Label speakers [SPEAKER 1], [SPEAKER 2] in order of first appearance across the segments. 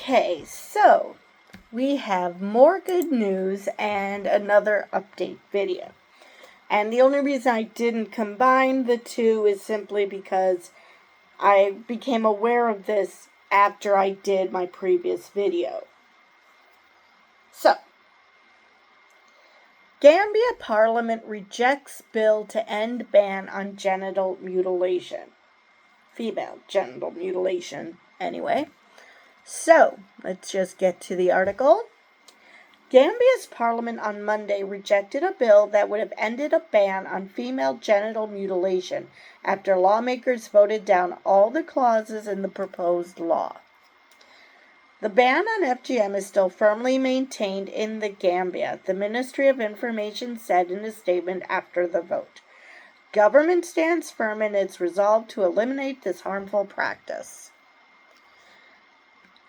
[SPEAKER 1] Okay, so we have more good news and another update video. And the only reason I didn't combine the two is simply because I became aware of this after I did my previous video. So, Gambia Parliament rejects bill to end ban on genital mutilation. Female genital mutilation, anyway. So, let's just get to the article. Gambia's parliament on Monday rejected a bill that would have ended a ban on female genital mutilation after lawmakers voted down all the clauses in the proposed law. The ban on FGM is still firmly maintained in the Gambia, the Ministry of Information said in a statement after the vote. Government stands firm in its resolve to eliminate this harmful practice.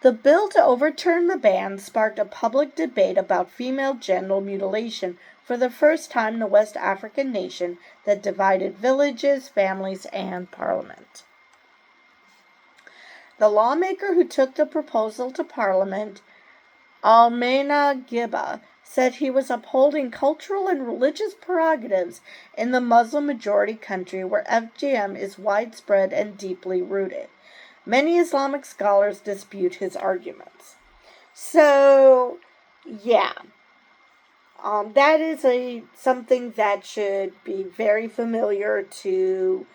[SPEAKER 1] The bill to overturn the ban sparked a public debate about female genital mutilation for the first time in a West African nation that divided villages, families, and parliament. The lawmaker who took the proposal to parliament, Almena Giba, said he was upholding cultural and religious prerogatives in the Muslim-majority country where FGM is widespread and deeply rooted. Many Islamic scholars dispute his arguments. So, yeah, that is something that should be very familiar to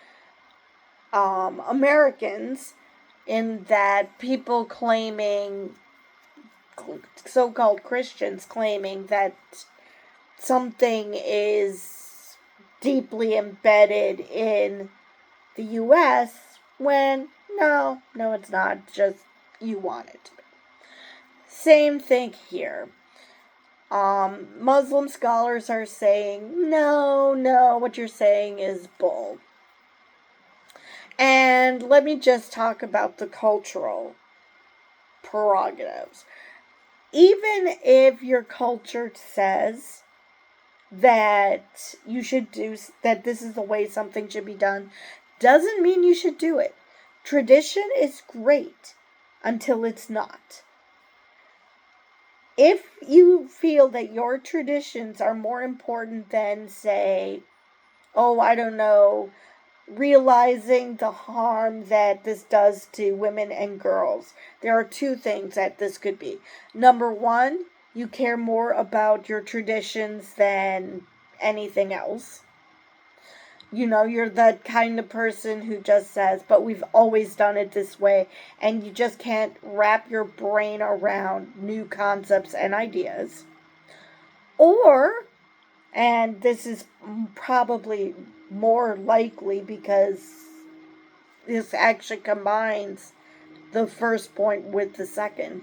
[SPEAKER 1] Americans, in that people claiming, so-called Christians claiming that something is deeply embedded in the U.S. when no, it's not. Just you want it to be. Same thing here. Muslim scholars are saying, no, what you're saying is bull. And let me just talk about the cultural prerogatives. Even if your culture says that you should that this is the way something should be done, doesn't mean you should do it. Tradition is great until it's not. If you feel that your traditions are more important than, say, realizing the harm that this does to women and girls, there are two things that this could be. Number one, you care more about your traditions than anything else. You're the kind of person who just says, but we've always done it this way, and you just can't wrap your brain around new concepts and ideas. Or, and this is probably more likely because this actually combines the first point with the second,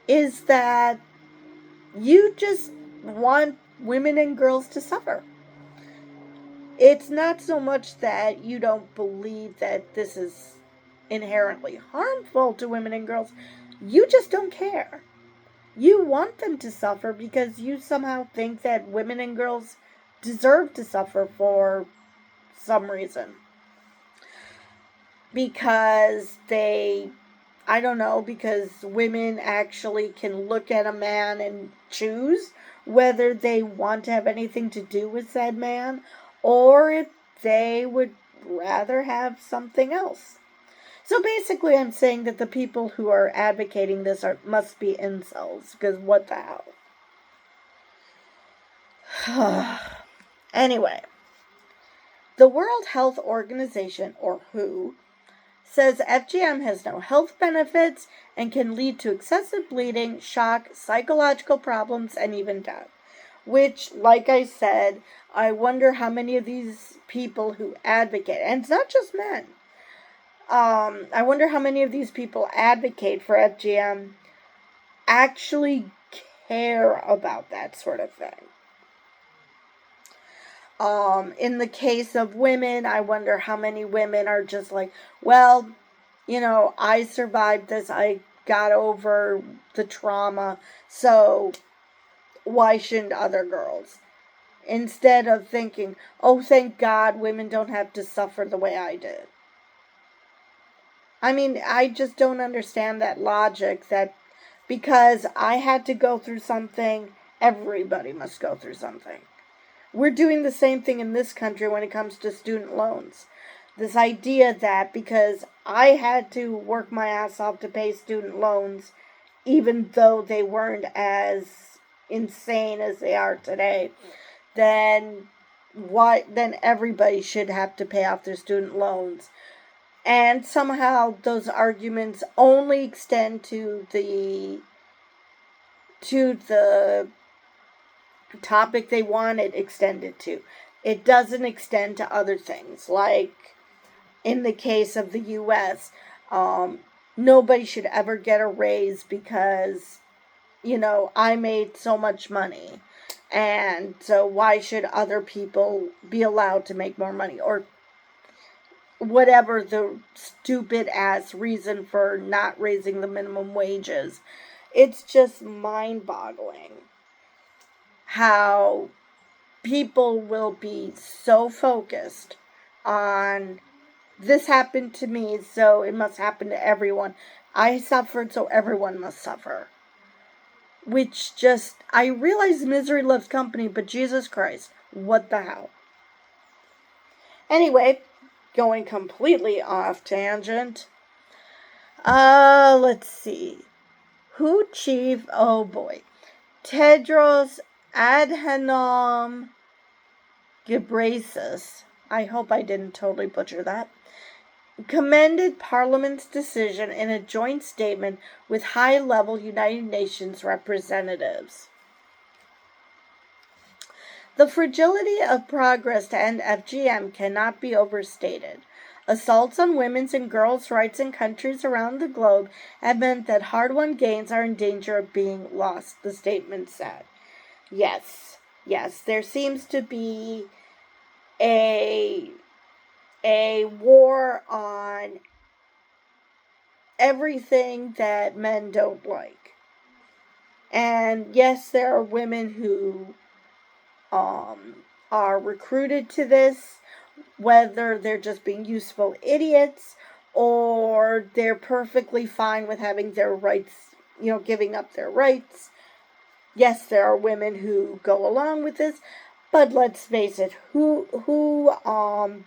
[SPEAKER 1] is that you just want women and girls to suffer. It's not so much that you don't believe that this is inherently harmful to women and girls. You just don't care. You want them to suffer because you somehow think that women and girls deserve to suffer for some reason. Because because women actually can look at a man and choose whether they want to have anything to do with said man, or if they would rather have something else. So basically I'm saying that the people who are advocating this must be incels, because what the hell. Anyway, the World Health Organization, or WHO, says FGM has no health benefits and can lead to excessive bleeding, shock, psychological problems, and even death. Which, like I said, I wonder how many of these people who advocate, and it's not just men, I wonder how many of these people advocate for FGM actually care about that sort of thing. In the case of women, I wonder how many women are just like, well, I survived this, I got over the trauma, so why shouldn't other girls? Instead of thinking, oh, thank God women don't have to suffer the way I did. I mean, I just don't understand that logic that because I had to go through something. Everybody must go through something. We're doing the same thing in this country when it comes to student loans. This idea that because I had to work my ass off to pay student loans, even though they weren't as insane as they are today, then everybody should have to pay off their student loans. And somehow those arguments only extend to the topic they want it extended to. It doesn't extend to other things. Like in the case of the U.S., nobody should ever get a raise because, I made so much money. And so why should other people be allowed to make more money? Or whatever the stupid ass reason for not raising the minimum wages. It's just mind-boggling how people will be so focused on this happened to me, so it must happen to everyone. I suffered, so everyone must suffer. Which just, I realize misery loves company, but Jesus Christ, what the hell? Anyway, going completely off tangent. Let's see. Oh boy. Tedros Adhanom Ghebreyesus, I hope I didn't totally butcher that, commended Parliament's decision in a joint statement with high-level United Nations representatives. The fragility of progress to end FGM cannot be overstated. Assaults on women's and girls' rights in countries around the globe have meant that hard-won gains are in danger of being lost, the statement said. Yes, there seems to be a war on everything that men don't like. And yes, there are women who are recruited to this, whether they're just being useful idiots or they're perfectly fine with having their rights, giving up their rights. Yes, there are women who go along with this, but let's face it, who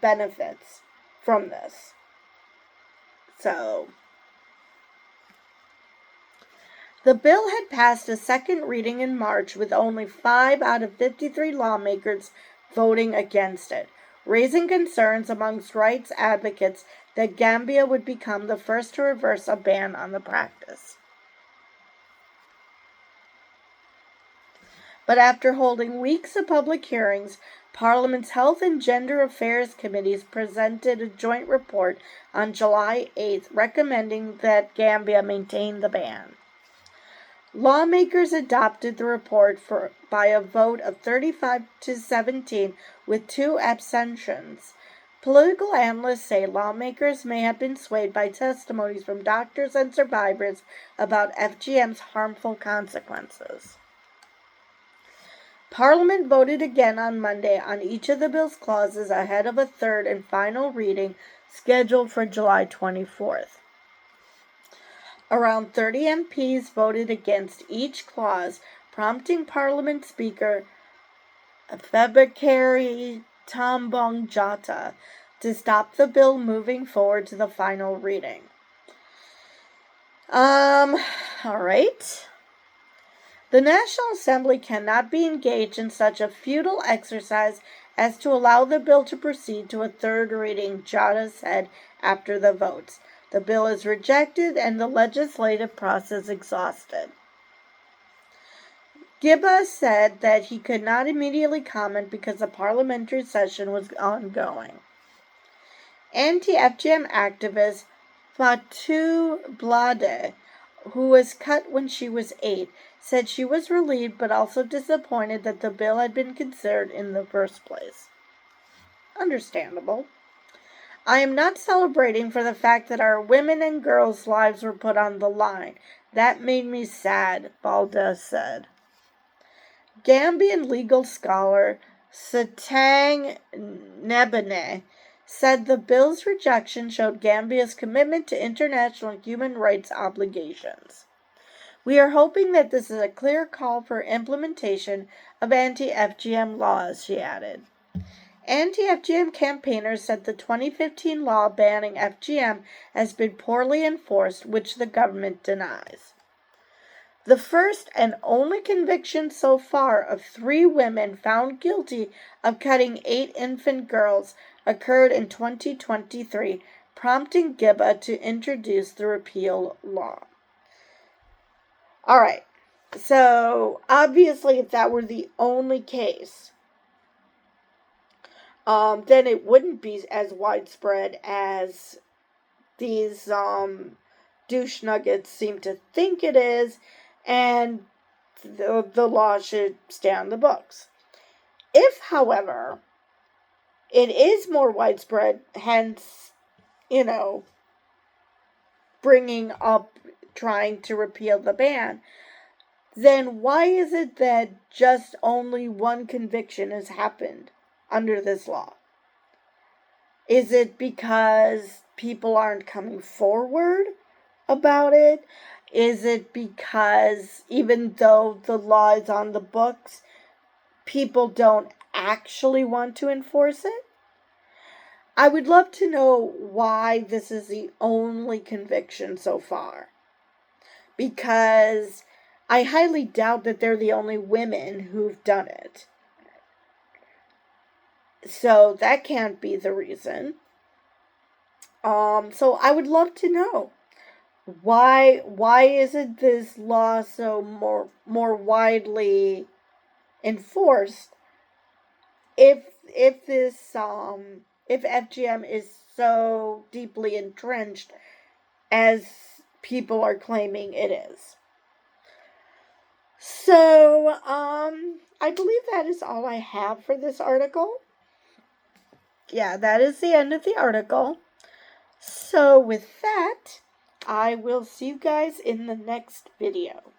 [SPEAKER 1] benefits from this? So, the bill had passed a second reading in March with only 5 out of 53 lawmakers voting against it, raising concerns amongst rights advocates that Gambia would become the first to reverse a ban on the practice. But after holding weeks of public hearings, Parliament's Health and Gender Affairs Committees presented a joint report on July 8th recommending that Gambia maintain the ban. Lawmakers adopted the report by a vote of 35 to 17 with 2 abstentions. Political analysts say lawmakers may have been swayed by testimonies from doctors and survivors about FGM's harmful consequences. Parliament voted again on Monday on each of the bill's clauses ahead of a third and final reading scheduled for July 24th. Around 30 MPs voted against each clause, prompting Parliament Speaker Febakary Tambong Jata to stop the bill moving forward to the final reading. All right. The National Assembly cannot be engaged in such a futile exercise as to allow the bill to proceed to a third reading, Jata said after the votes. The bill is rejected and the legislative process exhausted. Gibba said that he could not immediately comment because the parliamentary session was ongoing. Anti-FGM activist Fatou Blade, who was cut when she was 8, said she was relieved but also disappointed that the bill had been considered in the first place. Understandable. I am not celebrating for the fact that our women and girls' lives were put on the line. That made me sad, Balda said. Gambian legal scholar Satang Nebene said the bill's rejection showed Gambia's commitment to international human rights obligations. We are hoping that this is a clear call for implementation of anti-FGM laws, she added. Anti-FGM campaigners said the 2015 law banning FGM has been poorly enforced, which the government denies. The first and only conviction so far of 3 women found guilty of cutting 8 infant girls occurred in 2023, prompting GIBA to introduce the repeal law. All right, so obviously if that were the only case, then it wouldn't be as widespread as these douche nuggets seem to think it is, and the law should stay on the books. If, however, it is more widespread, hence, bringing up trying to repeal the ban, then why is it that just only one conviction has happened under this law? Is it because people aren't coming forward about it? Is it because even though the law is on the books, people don't actually want to enforce it? I would love to know why this is the only conviction so far. Because I highly doubt that they're the only women who've done it. So that can't be the reason. So I would love to know why isn't this law so more widely enforced if FGM is so deeply entrenched as people are claiming it is. So I believe that is all I have for this article. Yeah, that is the end of the article. So with that, I will see you guys in the next video.